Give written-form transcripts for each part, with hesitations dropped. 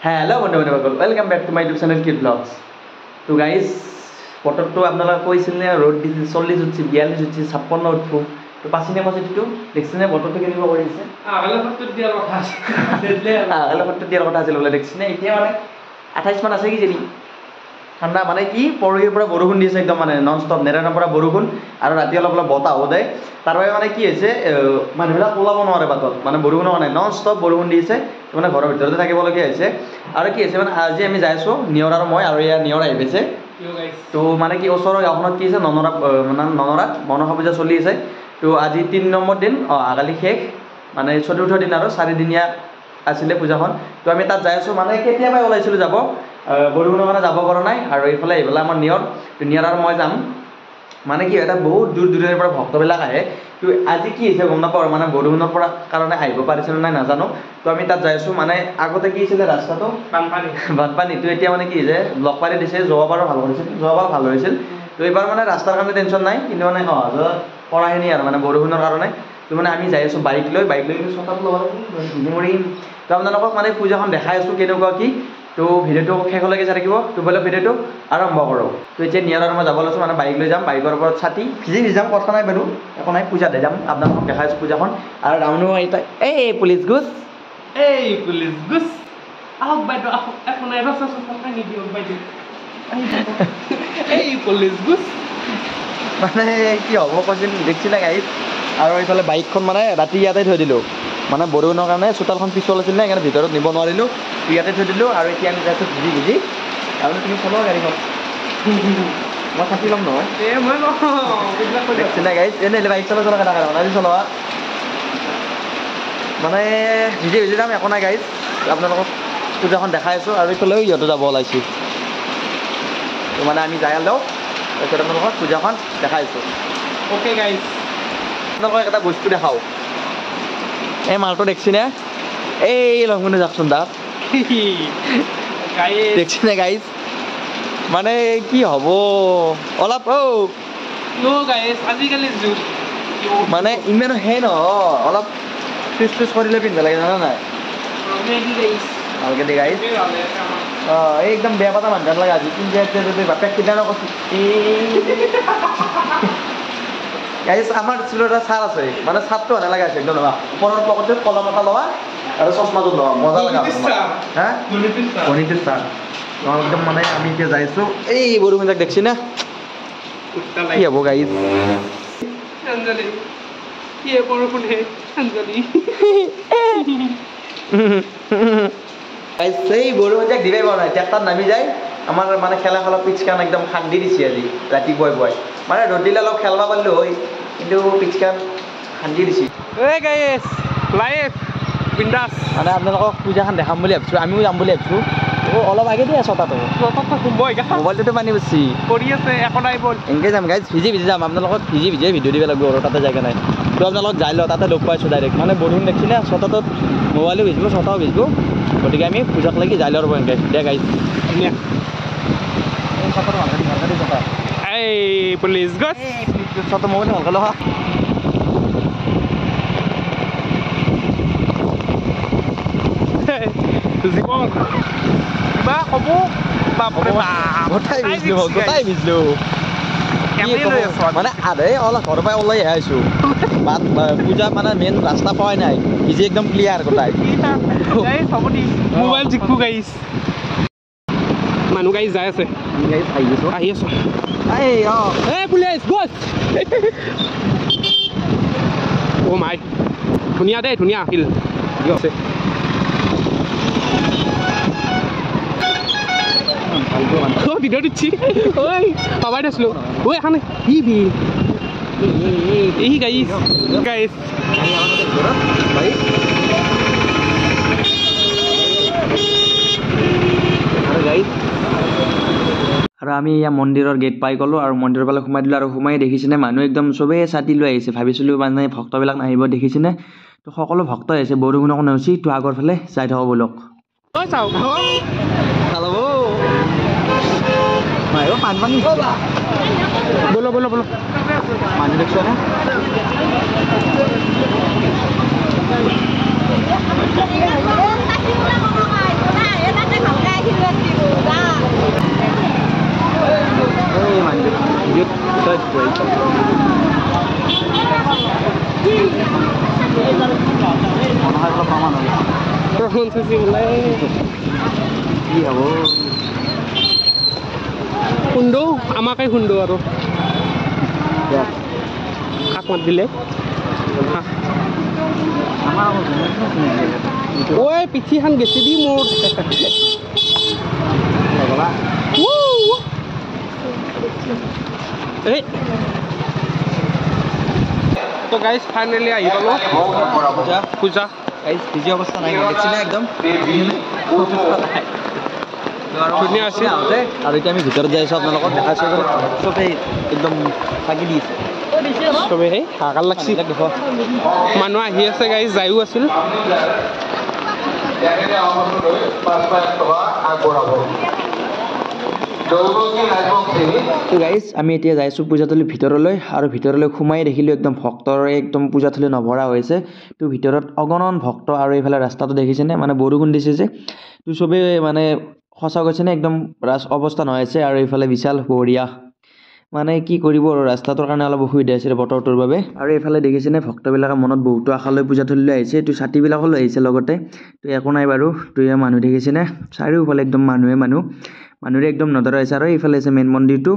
Hello बंधुबान्धवসকল welcome back to my YouTube channel kid blogs. तो guys বতৰটো আপোনালোকে কৈছিল নে ৰ'দ দিছিল 40 উঠছি 42 উঠছি 56 উঠব তো পাছিনে পজিটিভটো দেখছিনে বতৰটো কেনেকুৱা কৰিছে আগলে ফটো দিয়াৰ কথা আছিল বোলে দেখছিনে এতিয়া মানে 28 মান আছে কি জানি ঠাণ্ডা মানে কি পৰহিৰ পৰা বৰষুণ দিছে একদম মানে নন ষ্টপ নেৰানৰ পৰা বৰষুণ আৰু ৰাতি অলপ অলপ বতাহ ওদায় তাৰ বাবে মানে কি হৈছে মানুহবিলাক ওলাব নোৱাৰে বাটত মানে বৰষুণৰ কাৰণে নন ষ্টপ বৰষুণ দিছে মানে ঘৰৰ ভিতৰতে থাকিবলগীয়া হৈছে আৰু কি হৈছে মানে আজি আমি যাই আছো নিয়ৰ আৰু মই আৰু এয়া নিয়ৰ আহি পাইছে তো মানে কি ওচৰৰ গাঁওখনত কি আছে ননৰাত মনসা পূজা চলি আছে তো আজি 3 নম্বৰ দিন আগালি শেষ মানে 4ৰ্থ দিন আৰু 4 দিনীয়া আছিলে পূজাখন তো আমি তাত যাই আছো মানে কেতিয়াবা ওলাইছিলো যাব বৰষুণৰ কাৰণে যাব পৰা নাই আৰু এইফালে এইফালে আমাৰ নিয়ৰ আৰু মই যাম মানে কি এটা বহুত দূৰ দূৰৰ পৰা ভক্তবিলাক আহে তো আজি কি হৈছে গম নাপাওঁ মানে বৰষুণৰ পৰা কাৰণে আহিব পাৰিছে নাই নাজানো তো আমি তাত যাই আছো মানে আগতে কি হৈছিলে ৰাস্তাটো বানপানী তো এতিয়া মানে কি হৈছে ব্লক পাৰি দিছে যোৱাবাৰো ভাল কৰিছিল যোৱাবাৰ ভাল হৈছিল তো এইবাৰ মানে ৰাস্তাৰ কাৰণে টেনশ্যন নাই কিন্তু মানে পঢ়াখিনি আৰু মানে বৰষুণৰ কাৰণে তো মানে আমি যাই আছো বাইক লৈ চকাত ল'ব লাগিব তো আপোনালোকক মানে পূজাখন দেখাই আছো কেনেকুৱা কি তো ভিডিঅ'টো শেষলৈকে চাই থাকিব তো বলে ভিডিঅ'টো আৰম্ভ কৰোঁ তো এতিয়া নিয়াৰ আৰু মই যাব লৈছোঁ মানে বাইক লৈ যাম বাইকৰ ওপৰত ছাতি ভিজি যাম কথা নাই বাৰু একো নাই পূজাতে যাম আপোনালোকক দেখাই আছোঁ পূজাখন আৰু ৰাউনো এই পুলিচ গুচ আহক বাইদেউ আহক একো নাই ৰচা কানি দিয়ক বাইদেউ এই পুলিচ গুচ মানে কি হ'ব কৈছিল দেখিছিলে গাড়ীত আৰু এইফালে বাইকখন মানে ৰাতি ইয়াতে থৈ দিলোঁ মানে বৰষুণৰ কাৰণে চোতালখন পিছল আছিল না সেইকাৰণে ভিতৰত নিব নোৱাৰিলোঁ ইয়াতে থৈ দিলোঁ আৰু এতিয়া আমি যাইছোঁ ভিজি আৰু তুমি চলোৱা গাড়ীখন মই থাকি ল'ম নহয় দেখছিনা গাড়ীত এনেই বাইক চলা আজি চলোৱা মানে ভিজি যাম একো নাই গাড়ীত আপোনালোকক পূজাখন দেখাই আছোঁ আৰু এইফালেও ইহঁতো যাব ওলাইছোঁ তো মানে আমি যাই লওঁ তাৰপিছত আপোনালোকক পূজাখন দেখাই আছোঁ অ'কে গাইজ আপোনালোকক এটা বস্তু দেখাওঁ এই মালটো দেখছিনে এই লংগুনে যাকচোন তাত দেখছিনে গাইজ মানে কি হ'ব অলপ আজিকালি মানে ইমান সেই নহয় অলপ চুইচ কৰিলে পিন্ধিব লাগে জানা নাই ভালকে দে গাইজ এই একদম বেয়া পাতা মানুহ লাগে আজি কিন্তু বাপেক কিনা কৈছে গাইজ আমাৰ স্কুলত এটা ছাৰ আছে মানে ছাৰটো নালাগে আছে একদম লোৱা ওপৰৰ পকেটত কলম এটা লোৱা আৰু চশমাটো লোৱা মজা লগা হা গণিতৰ ছাৰ একদম মানে আমি এতিয়া যাইছোঁ এই বৰষুণ যাক দেখছি না কি হ'ব গাইজ এই বৰষুণ যাক দিবাই পৰা নাই ট্ৰেক্টৰত নামি যায় আমাৰ মানে খেলা পিচখান একদম খান্দি দিছে আজি ৰাতিপুৱাই মানে ৰ'দ দিলে অলপ খেলবা পাৰিলোঁ হয় কিন্তু পিচখান খান্দি দিছে মানে আপোনালোকক পূজাখন দেখাম বুলি ভাবিছোঁ আমিও যাম বুলি ভাবিছোঁ অলপ আগে দিয়ে ছটাটো মোবাইলটোতো পানী বেছি কৰি আছে একো নাই বল এনেকৈ যাম গাইজ ভিজি যাম আপোনালোকক ভিজি ভিডিঅ' দিব লাগিব আৰু তাতে জেগা নাই তো আপোনালোক যাই লওঁ তাতে লগ পাইছোঁ ডাইৰেক্ট মানে বৰষুণ দেখিছিলে ছটাটোত মোবাইলো ভিজিব ছটাও ভিজিব গতিকে আমি পূজাক লাগি যাই লওঁ ৰ'ব এনেকৈ দিয়া গাইজ এই পুলিচ গছ ছটা মোবাইল ভালকৈ লওঁ জীৱন কিবা ক'ব গোটাই ভিজলোঁ মানে আধে অলপ ঘৰৰ পৰাই ওলাই আহিছোঁ পূজা মানে মেইন ৰাস্তা পোৱাই নাই ভিজি একদম ক্লিয়াৰ গোটাই মোবাইল জিকু গাইছ মানুহ গাইছ যাই আছে আহি আছোঁ এই পুলিচ গছ অ' মাই ধুনীয়া দেই ধুনীয়া আহিল আছে ভিডিঅ' দিচ্ছি ঐ পাবাই দিছিলোঁ ঐ এখন কি বি এই গাইছ আৰু আমি ইয়াৰ মন্দিৰৰ গেট পাই গ'লোঁ আৰু মন্দিৰৰ ফালে সোমাই দিলোঁ আৰু সোমাই দেখিছেনে মানুহ একদম চবেই ছাতি লৈ আহিছে ভাবিছিলোঁ মানে ভক্তবিলাক নাহিব দেখিছেনে তো সকলো ভক্ত আহিছে বৰষুণৰ কাৰণে হৈছে তো আগৰ ফালে যাই থাকোঁ বলক পানী বলো মানুহ দেখছো না কি হ'ব খুন্দো আমাকে খুন্দো আৰু কাক মাত দিলে ঐ পিঠিখন গেছি দি মোৰ এই তো গাইজ ফাইনেলি আহি পালো পূজা গাইজ বিজি অৱস্থা নাই দেখিছিলে একদম ধুনীয়া আছিল আৰু এতিয়া আমি ভিতৰত যাই আছোঁ আপোনালোকক দেখাইছোঁ চবেই একদম থাকি দিছে চবেই সেই হাহাকাৰ লাগছি মানুহ আহি আছে গাইজ যায়ো আছিল তো গাইজ আমি এতিয়া যাইছোঁ পূজাথলী ভিতৰলৈ আৰু ভিতৰলৈ সোমাই দেখিলোঁ একদম ভক্তৰে একদম পূজাথলী নভৰা হৈছে তো ভিতৰত অগণন ভক্ত আৰু এইফালে ৰাস্তাটো দেখিছেনে মানে বৰষুণ দিছে যে তো চবেই মানে সঁচা কৈছেনে একদম অৱস্থা নহৈছে আৰু এইফালে বিশাল বঢ়িয়া মানে কি কৰিব আৰু ৰাস্তাটোৰ কাৰণে অলপ অসুবিধা হৈছিলে বতৰটোৰ বাবে আৰু এইফালে দেখিছেনে ভক্তবিলাকে মনত বহুতো আশা লৈ পূজাথলীলৈ আহিছে তো ছাতিবিলাকো লৈ আহিছে লগতে তো একো নাই বাৰু তো এয়া মানুহ দেখিছেনে চাৰিওফালে একদম মানুহৰে একদম নধৰা হৈছে আৰু এইফালে আছে মেইন মন্দিৰটো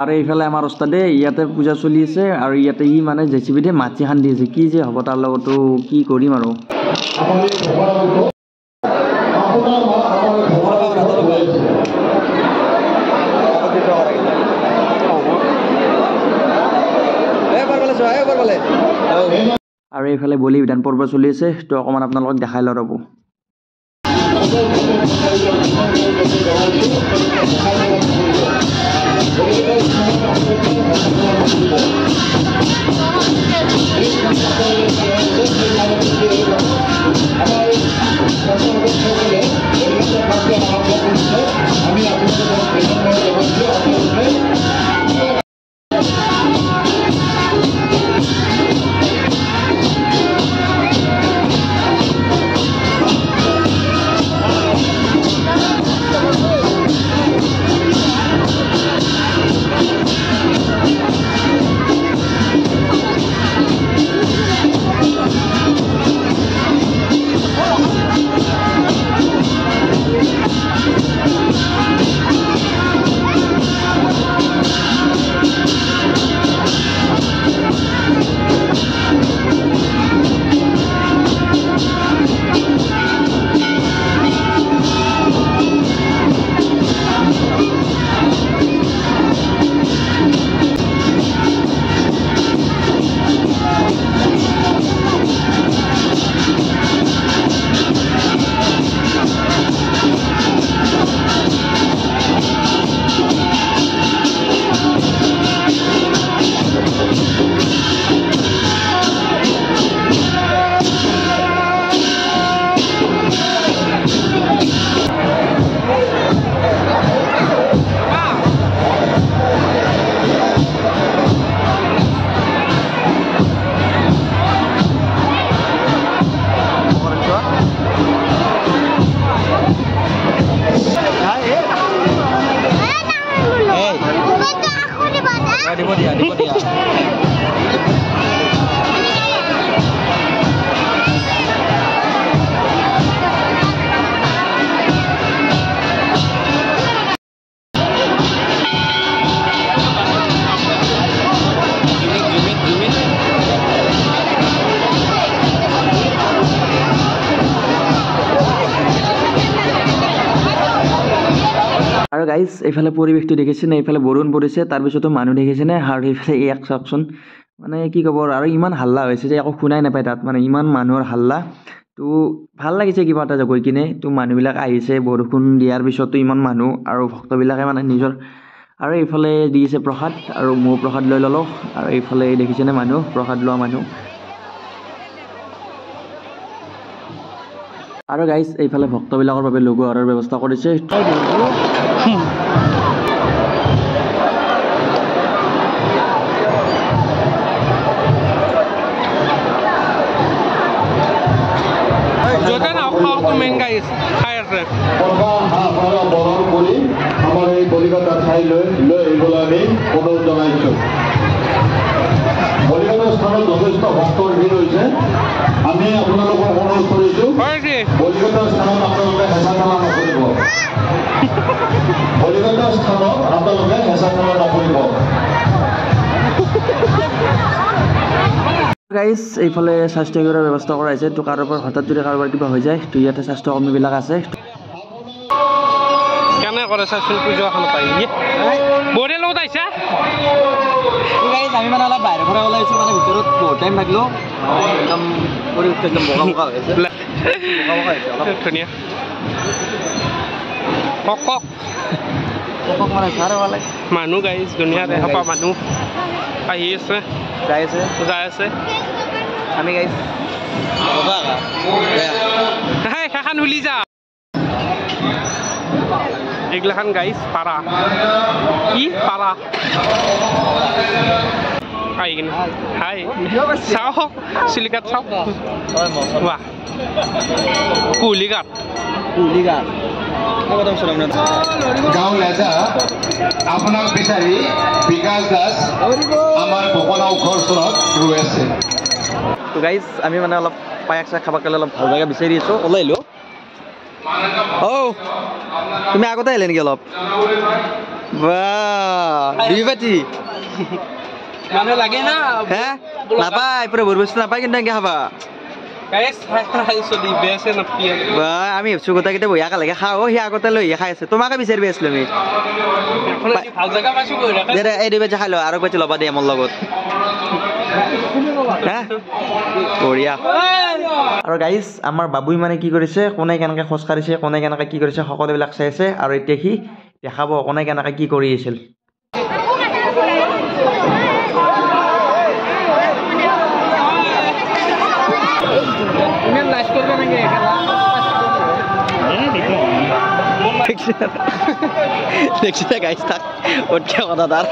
আৰু এইফালে আমাৰ ওস্তাদে ইয়াতে পূজা চলি আছে আৰু ইয়াতে ই মানে জেচিবিতে মাটি খান্দি আছে কি যে হ'ব তাৰ লগতো কি কৰিম আৰু আৰু এইফালে বলি বিধান পৰ্ব চলি আছে তো অকণমান আপোনালোকক দেখাই লওঁ ৰ'ব আৰু গাইজ এইফালে পৰিৱেশটো দেখিছেনে এইফালে বৰষুণ পৰিছে তাৰপিছতো মানুহ দেখিছেনে আৰু এইফালে এক চাওকচোন মানে কি ক'ব আৰু ইমান হাল্লা হৈছে যে একো শুনাই নাপায় তাত মানে ইমান মানুহৰ হাল্লা তো ভাল লাগিছে কিবা এটা গৈ কিনে তো মানুহবিলাক আহিছে বৰষুণ দিয়াৰ পিছতো ইমান মানুহ আৰু ভক্তবিলাকে মানে নিজৰ আৰু এইফালে দিছে প্ৰসাদ আৰু ময়ো প্ৰসাদ লৈ ল'লোঁ আৰু এইফালে দেখিছেনে মানুহ প্ৰসাদ লোৱা মানুহ আৰু গাইজ এইফালে ভক্তবিলাকৰ বাবে লঘু আহাৰৰ ব্যৱস্থা কৰিছে আমাৰ এই কলিকতা ঠাইলৈ লৈ আহিবলৈ আমি অনুৰোধ জনাইছোঁ যথেষ্ট ভক্তৰ ভিৰ হৈছে আমি আপোনালোকক অনুৰোধ কৰিছোঁ বলিগত স্থানত আপোনালোকে হেঁচা ঠেলা নকৰিব বলিগত স্থানত আপোনালোকে হেঁচা ঠেলা নকৰিব গাইজ এইফালে স্বাস্থ্য সেৱাৰ ব্যৱস্থা কৰা হৈছে তো কাৰোবাৰ হঠাৎ যদি কাৰোবাৰ কিবা হৈ যায় তো ইয়াতে স্বাস্থ্য কৰ্মীবিলাক আছে কেনে কৰে চাচোন পুজো এখন পাই বৰে লগত আহিছা গাইজ আমি মানে অলপ বাহিৰৰ পৰা ওলাইছোঁ মানে ভিতৰত বহুত টাইম থাকিলোঁ একদম পৰিৱেশটো একদম বগা বগা হৈ আছে অলপ ধুনীয়া কক কক মানে চাৰ ভাল লাগে মানুহ গাইজ ধুনীয়া দেখা মানুহ আহি আছে যাই আছে আমি গাইজ সেইখান উলি যা এইগিলাখান গাইজ পাৰা কি পাৰা আহি কিনে হাই চাওঁ চিলিকাত চাওঁ বাহ কুলিঘাট গাঁও লেজা আপোনাক বিচাৰি বিকাশ দাস আমাৰ ভকনাও ঘৰ ওচৰত ৰৈ আছে তো গাইজ আমি মানে অলপ পায়স চাহ খাব কাৰণে অলপ ভাল জেগা বিচাৰি আছোঁ ওলাই আহিলোঁ তুমি আগতে আহিলে নেকি অলপ বাটি মানুহ লাগে না হে নাপায় পুৰা ভৰি বস্তু নাপায় কিন্তু এনেকৈ খাবা আমি ভাবছো গোটেইকেইটা বহি একেলগে খাওঁ সি আগতে লৈ খাই আছে তোমাকে বিচাৰিব আছিলো আমি এই দুই বাজি খাই ল আৰু বাজি ল'বা দেই মোৰ লগত বঢ়িয়া আৰু গাইজ আমাৰ বাবুই মানে কি কৰিছে কোনে কেনেকৈ খোজ কাঢ়িছে কোনে কেনেকৈ কি কৰিছে সকলোবিলাক চাই আছে আৰু এতিয়া সি দেখাব কোনে কেনেকৈ কি কৰি আছিল দেখছি গাইজ থাক ওটকে কথা তাৰ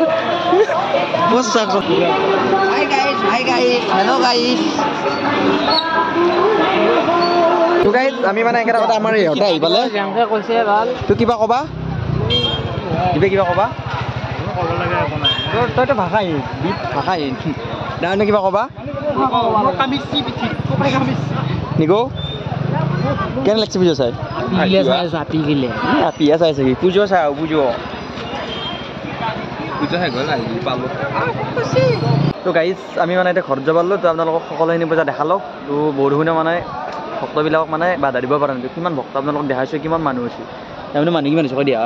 আমি মানে একেটা কথা আমাৰ ইহঁতে আহি পালে তো কিবা কবা কিবা কবা তইতো ভাষাহীন ভাষাহীন ডাঙৰ কিবা কবা নিকো কেনে লাগছে পুজো চাই পিয়া চাই চাগে পুজো চাই পুজো তো গাইজ আমি মানে এতিয়া ঘৰত যাব পাৰলো তো আপোনালোকক সকলোখিনি পূজা দেখালোঁ তো বৰষুণে মানে ভক্তবিলাকক মানে বাধা দিব পৰা নাই কিমান ভক্ত আপোনালোকক দেখাইছোঁ কিমান মানুহ হৈছে তাৰমানে মানুহ কিমান হৈছে কৈ দিয়া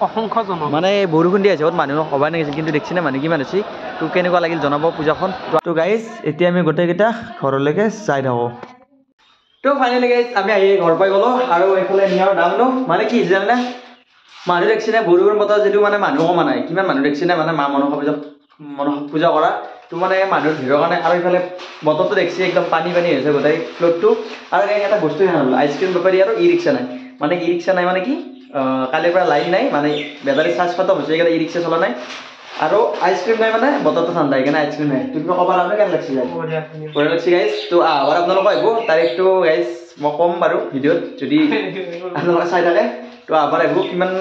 অসংখ্যজনক মানে বৰষুণ দি আছে মানুহ সবাই নাগিছিল কিন্তু দেখিছেনে মানুহ কিমান হৈছে তো কেনেকুৱা লাগিল জনাব পূজাখন তো গাইজ এতিয়া আমি গোটেইকেইটা ঘৰলৈকে যাই থাকোঁ তো ফাইনেলি গাইজ আমি আহি ঘৰ পাই গ'লোঁ আৰু এইফালে নিয়াৰ দাম ন মানে কি জানে মানুহ দেখিছেনে বৰষুণ বতৰ যদিও মানে মানুহ কমা নাই কিমান মানুহ দেখিছেনে মানে মা মনসা পূজা কৰা তো মানে মানুহৰ ভিৰৰ কাৰণে আৰু এইফালে বতৰটো দেখিছে একদম পানী হৈছে গোটেই ফ্ল'ৰটো আৰু এটা বস্তু জানালোঁ আইচক্ৰীম বেপাৰী আৰু ই ৰিক্সা নাই মানে ই ৰিক্সা নাই মানে কি কালিৰ পৰা লাইন নাই মানে বেটাৰী চাৰ্জ খতম হৈছে সেইকাৰণে ই ৰিক্সা চলা নাই আৰু আইচক্ৰীম নাই মানে বতৰটো ঠাণ্ডা সেইকাৰণে আইচক্ৰীম নাই তুমি ক'বা লাগে কেনে লাগছে বঢ়িয়া লাগছে গাইজ তো আবার আপোনালোক আহিব তাৰিখটো গাইজ মই ক'ম বাৰু ভিডিঅ'ত যদি আপোনালোকে চাই থাকে তো আবার আহিব কিমান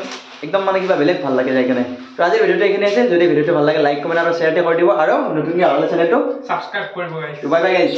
একদম মানে কিবা বেলেগ ভাল লাগে যাই কেনে তো আজিৰ ভিডিঅ'টো এইখিনি আছে যদি ভিডিঅ'টো ভাল লাগে লাইক কমেণ্ট আৰু শ্বেয়াৰটো কৰি দিব আৰু নতুনকৈ আহিলে চেনেলটো সাবস্ক্ৰাইব কৰিব গাইজ বাই বাই গাইজ